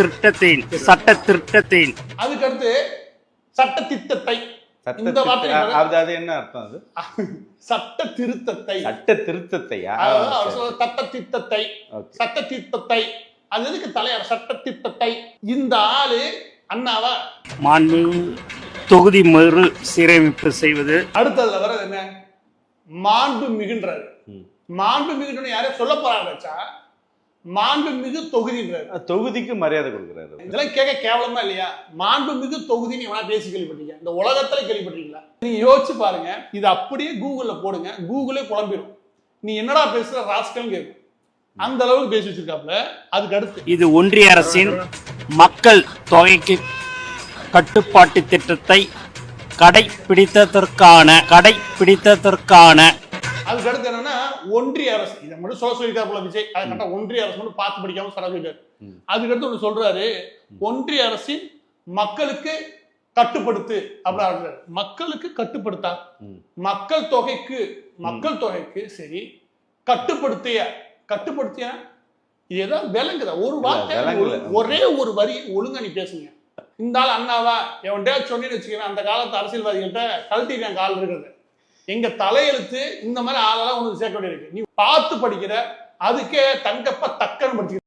திருட்டத்தை அதுக்கடுத்து சட்ட திட்டத்தை இந்த வார்த்தை அது என்ன அர்த்தம்? அது சட்ட திருத்தத்தை சட்ட திட்டத்தை அது எதுக்கு தலையார் சட்ட திட்டத்தை? இந்த ஆளு அண்ணாவா மாண்பு தொகுதி மறு சீரமைப்பு செய்வது. அடுத்ததுல வர என்ன மாண்பு மிகுன்றாரு. மாண்பு மிகுன்னு யாரே சொல்ல போறாங்கச்சா மாண்பு மிகு தொகுதின்றாரு. தொகுதிக்கு மரியாதை கொடுக்குறாரு. இதெல்லாம் கேட்க கேவலமா இல்லையா? மாண்பு மிகு தொகுதின்னு எவனா பேசி கேள்விப்பட்டீங்க? இந்த உலகத்துல கேள்விப்பட்டீங்களா? நீங்க யோசிச்சு பாருங்க. இது அப்படியே கூகுள்ல போடுங்க, கூகுளே குழம்பிடும். நீ என்னடா பேசுற ராஸ்கல் கேட்கும். அந்த அளவுக்கு பேசி வச்சிருக்காப்ல. அதுக்கு அடுத்து இது ஒன்றிய அரசின் மக்கள் தொகைக்கு கட்டுப்பாட்டு திட்டத்தை கடைபிடித்ததற்கான அதுக்கு அடுத்து என்னன்னா ஒன்றிய அரசு இதை மட்டும் சொல்லியிருக்காப்புல விஜய். அது கரெக்டா ஒன்றிய அரசு மட்டும் பார்த்து படிக்காம சொல்லிட்டாரு. அதுக்கடுத்து ஒண்ணு சொல்றாரு, ஒன்றிய அரசின் மக்களுக்கு கட்டுப்படுத்து அப்படின்னு. மக்களுக்கு கட்டுப்படுத்தா? மக்கள் தொகைக்கு சரி கட்டுப்படுத்திய இதுதான் விளங்குதா? ஒரு வார்த்தை ஒரே ஒரு வரி ஒழுங்கா நீ பேசுங்க. இந்த ஆள் அண்ணாவா எவன்டே சொன்னேன்னு வச்சுக்கவேன். அந்த காலத்து அரசியல்வாதிகள்கிட்ட கழட்டிருக்கேன் கால் இருக்கிறது. எங்க தலையெழுத்து இந்த மாதிரி ஆளெல்லாம் ஒன்று சேர்க்க வேண்டியிருக்கு. நீ பார்த்து படிக்கிற அதுக்கே தங்கப்ப தக்கன்னு படிச்சுக்கிற.